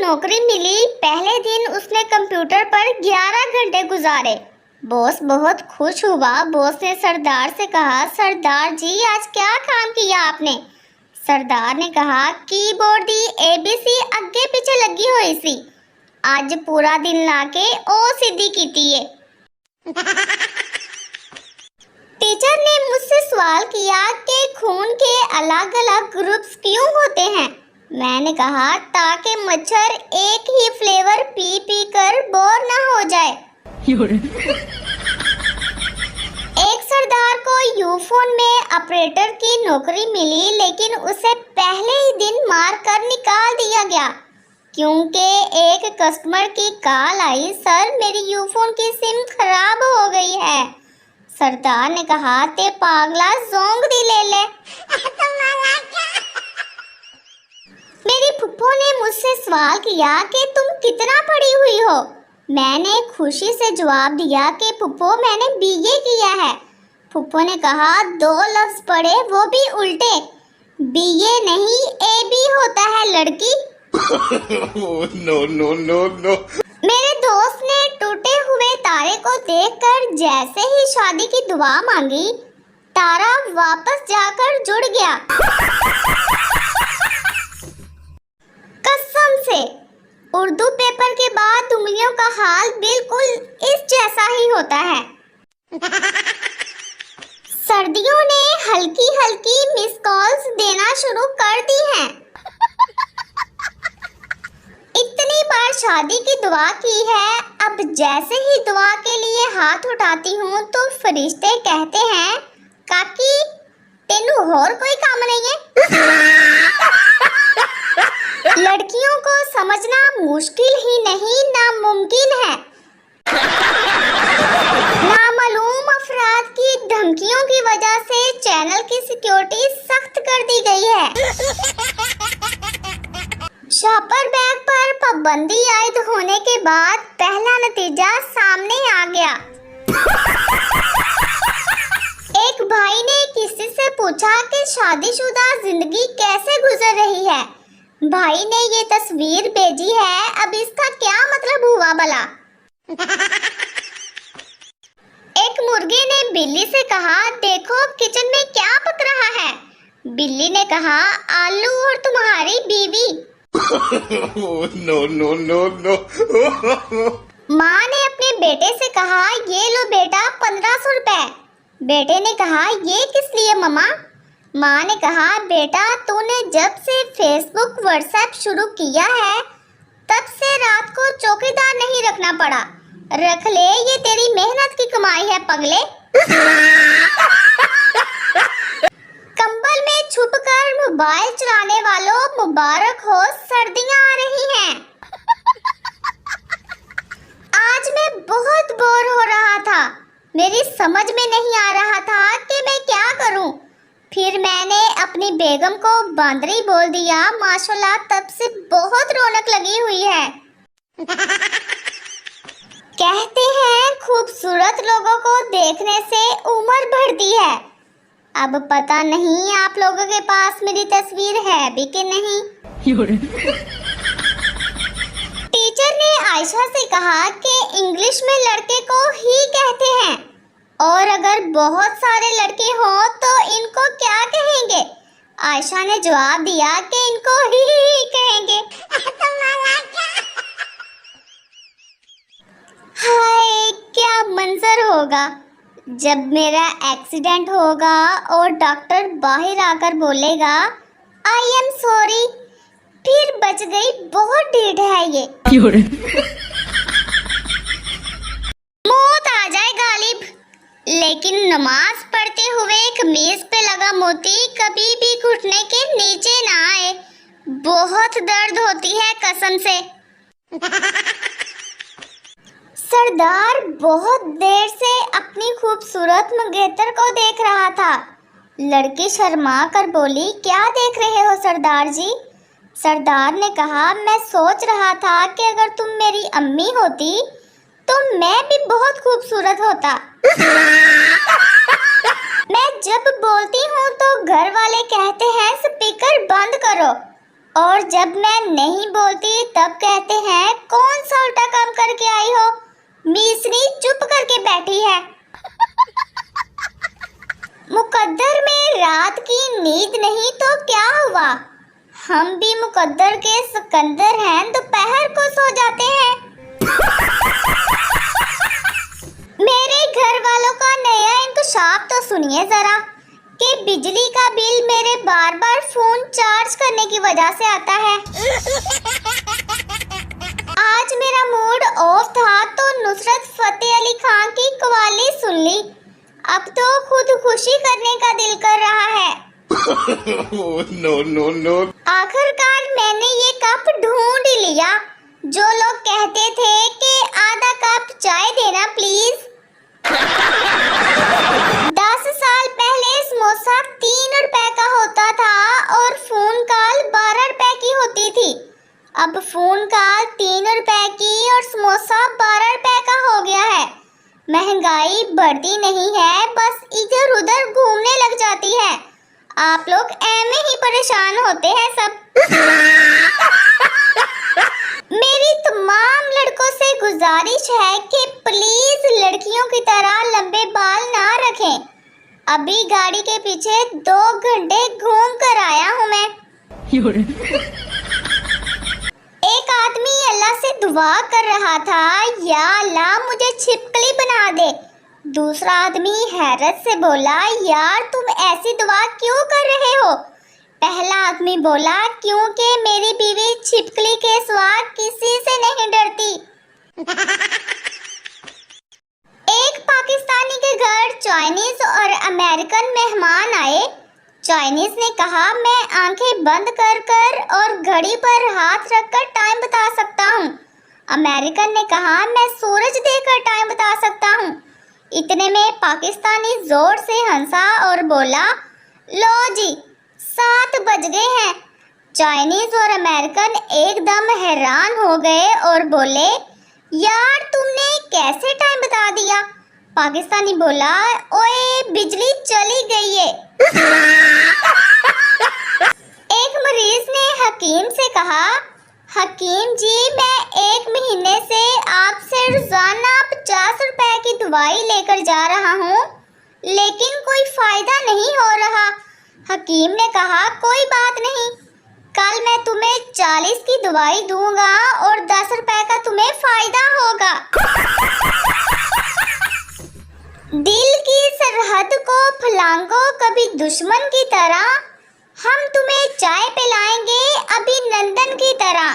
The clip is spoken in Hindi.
नौकरी मिली, पहले दिन उसने कंप्यूटर पर 11 घंटे गुजारे। बॉस बहुत खुश हुआ। बॉस ने सरदार से कहा, सरदार जी आज क्या काम किया आपने? सरदार ने कहा, कीबोर्ड दी ABC अगे पीछे लगी हुई सी, आज पूरा दिन लाके ओ सीधी कीती है। टीचर ने मुझसे सवाल किया कि खून के अलग अलग ग्रुप्स क्यों होते हैं? मैंने कहा ताकि मच्छर एक ही फ्लेवर पी पी कर बोर ना हो जाए। एक सरदार को यूफोन में ऑपरेटर की नौकरी मिली, लेकिन उसे पहले ही दिन मार कर निकाल दिया गया क्योंकि एक कस्टमर की कॉल आई, सर मेरी यूफोन की सिम खराब हो गई है। सरदार ने कहा, ते पागला जोंग दी ले ले। मेरी फुफ्फो ने मुझसे सवाल किया कि तुम कितना पढ़ी हुई हो? मैंने खुशी से जवाब दिया कि फुफ्फो मैंने BA किया है। फुफ्फो ने कहा, 2 लफ्ज पढ़े वो भी उल्टे, BA नहीं AB होता है लड़की। No. मेरे दोस्त ने टूटे हुए तारे को देखकर जैसे ही शादी की दुआ मांगी, तारा वापस जाकर जुड़ गया। कसम से उर्दू पेपर के बाद उंगलियों का हाल बिल्कुल इस जैसा ही होता है। सर्दियों ने हल्की हल्की मिस कॉल्स देना शुरू कर दी हैं। इतनी बार शादी की दुआ की है, अब जैसे ही दुआ के लिए हाथ उठाती हूँ तो फरिश्ते कहते हैं, काकी तेनू और कोई काम नहीं है। लड़कियों को समझना मुश्किल ही नहीं नामुमकिन है। नामालूम अफराद की धमकियों की वजह से चैनल की सिक्योरिटी सख्त कर दी गई है। शॉपर बैग पर पाबंदी आयद होने के बाद पहला नतीजा सामने आ गया। एक भाई ने किसी से पूछा कि शादीशुदा जिंदगी कैसे गुजर रही है। भाई ने ये तस्वीर भेजी है, अब इसका क्या मतलब हुआ भला? एक मुर्गे ने बिल्ली से कहा, देखो किचन में क्या पक रहा है? बिल्ली ने कहा, आलू और तुम्हारी बीवी। No. माँ ने अपने बेटे से कहा, ये लो बेटा 1500 रुपए। बेटे ने कहा, ये किस लिए मम्मा? माँ ने कहा, बेटा तूने जब से फेसबुक व्हाट्सएप शुरू किया है तब से रात को चौकीदार नहीं रखना पड़ा, रख ले, ये तेरी मेहनत की कमाई है पगले। कंबल में छुपकर मोबाइल चलाने वालों मुबारक हो, सर्दियां आ रही हैं। आज मैं बहुत बोर हो रहा था, मेरी समझ में नहीं आ रहा था कि मैं क्या करूं। फिर मैंने अपनी बेगम को बांदरी बोल दिया। माशाल्लाह तब से बहुत रौनक लगी हुई है। कहते हैं खूबसूरत लोगों को देखने से उम्र बढ़ती है। अब पता नहीं आप लोगों के पास मेरी तस्वीर है भी कि नहीं। टीचर ने आयशा से कहा कि इंग्लिश में लड़के को ही कहते हैं और अगर बहुत सारे लड़के हों तो इनको क्या कहेंगे? आयशा ने जवाब दिया कि इनको ही कहेंगे। हाय क्या मंजर होगा जब मेरा एक्सीडेंट होगा और डॉक्टर बाहर आकर बोलेगा, आई एम सॉरी, फिर बच गई, बहुत ढीठ है ये। मौत आ जाए गालिब, लेकिन नमाज पढ़ते हुए कमीज पे लगा मोती कभी भी घुटने के नीचे ना आए, बहुत दर्द होती है कसम से। सरदार बहुत देर से अपनी खूबसूरत मंगेतर को देख रहा था। लड़की शर्मा कर बोली, क्या देख रहे हो सरदार जी? सरदार ने कहा, मैं सोच रहा था कि अगर तुम मेरी अम्मी होती तो मैं भी बहुत खूबसूरत होता। मैं जब बोलती हूँ तो घर वाले कहते हैं स्पीकर बंद करो, और जब मैं नहीं बोलती तब कहते हैं कौन सा उल्टा काम करके आई हो, मिसरी चुप करके बैठी है। मुकद्दर में रात की नींद नहीं तो क्या हुआ, हम भी मुकद्दर के सिकंदर हैं, दोपहर को सो जाते हैं। मेरे घर वालों का नया इंकशाफ तो सुनिए जरा कि बिजली का बिल मेरे बार बार फोन चार्ज करने की वजह से आता है। आज मेरा मूड ऑफ था तो नुसरत फतेह अली खान की कव्वाली सुन ली। अब तो खुद खुशी करने का दिल कर रहा है। No no no. आखिरकार मैंने ये कप ढूंढ लिया। जो लोग कहते थे कि आधा कप चाय देना प्लीज। 10 साल पहले समोसा 3 रुपए का होता था और फोन कॉल 12 रुपए की होती थी। अब फोन कॉल 3 रुपए की और समोसा 12 रुपए का हो गया है। महंगाई बढ़ती नहीं है, बस इधर उधर घूमने लग जाती है। आप लोग ऐमे ही परेशान होते हैं सब। मेरी तमाम लड़कों से गुजारिश है कि प्लीज लड़कियों की तरह लंबे बाल ना रखें। अभी गाड़ी के पीछे 2 घंटे घूम कर आया हूँ मैं। एक आदमी अल्लाह से दुआ कर रहा था, या अल्लाह मुझे छिपकली बना दे। दूसरा आदमी हैरत से बोला, यार तुम ऐसी दुआ क्यों कर रहे हो? पहला आदमी बोला, क्योंकि मेरी बीवी छिपकली के सिवा किसी से नहीं डरती। एक पाकिस्तानी के घर चाइनीज और अमेरिकन मेहमान आए। चाइनीज ने कहा, मैं आंखें बंद कर कर और घड़ी पर हाथ रखकर टाइम बता सकता हूँ। अमेरिकन ने कहा, मैं सूरज देखकर टाइम बता सकता हूँ। इतने में पाकिस्तानी जोर से हंसा और बोला, लो जी 7 बज गए हैं। चाइनीज और अमेरिकन एकदम हैरान हो गए और बोले, यार तुमने कैसे टाइम बता दिया? पाकिस्तानी बोला, ओए बिजली चली गई है। एक मरीज ने हकीम से कहा, हकीम जी मैं 1 महीने से आपसे रोजाना 50 रुपए की दवाई लेकर जा रहा हूँ, लेकिन कोई फायदा नहीं हो रहा। हकीम ने कहा, कोई बात नहीं, कल मैं तुम्हें 40 की दवाई दूंगा और 10 रुपए का तुम्हें फायदा होगा। दिल की सरहद को फलांगो कभी दुश्मन की तरह, हम तुम्हें चाय पिलाएंगे अभी नंदन की तरह।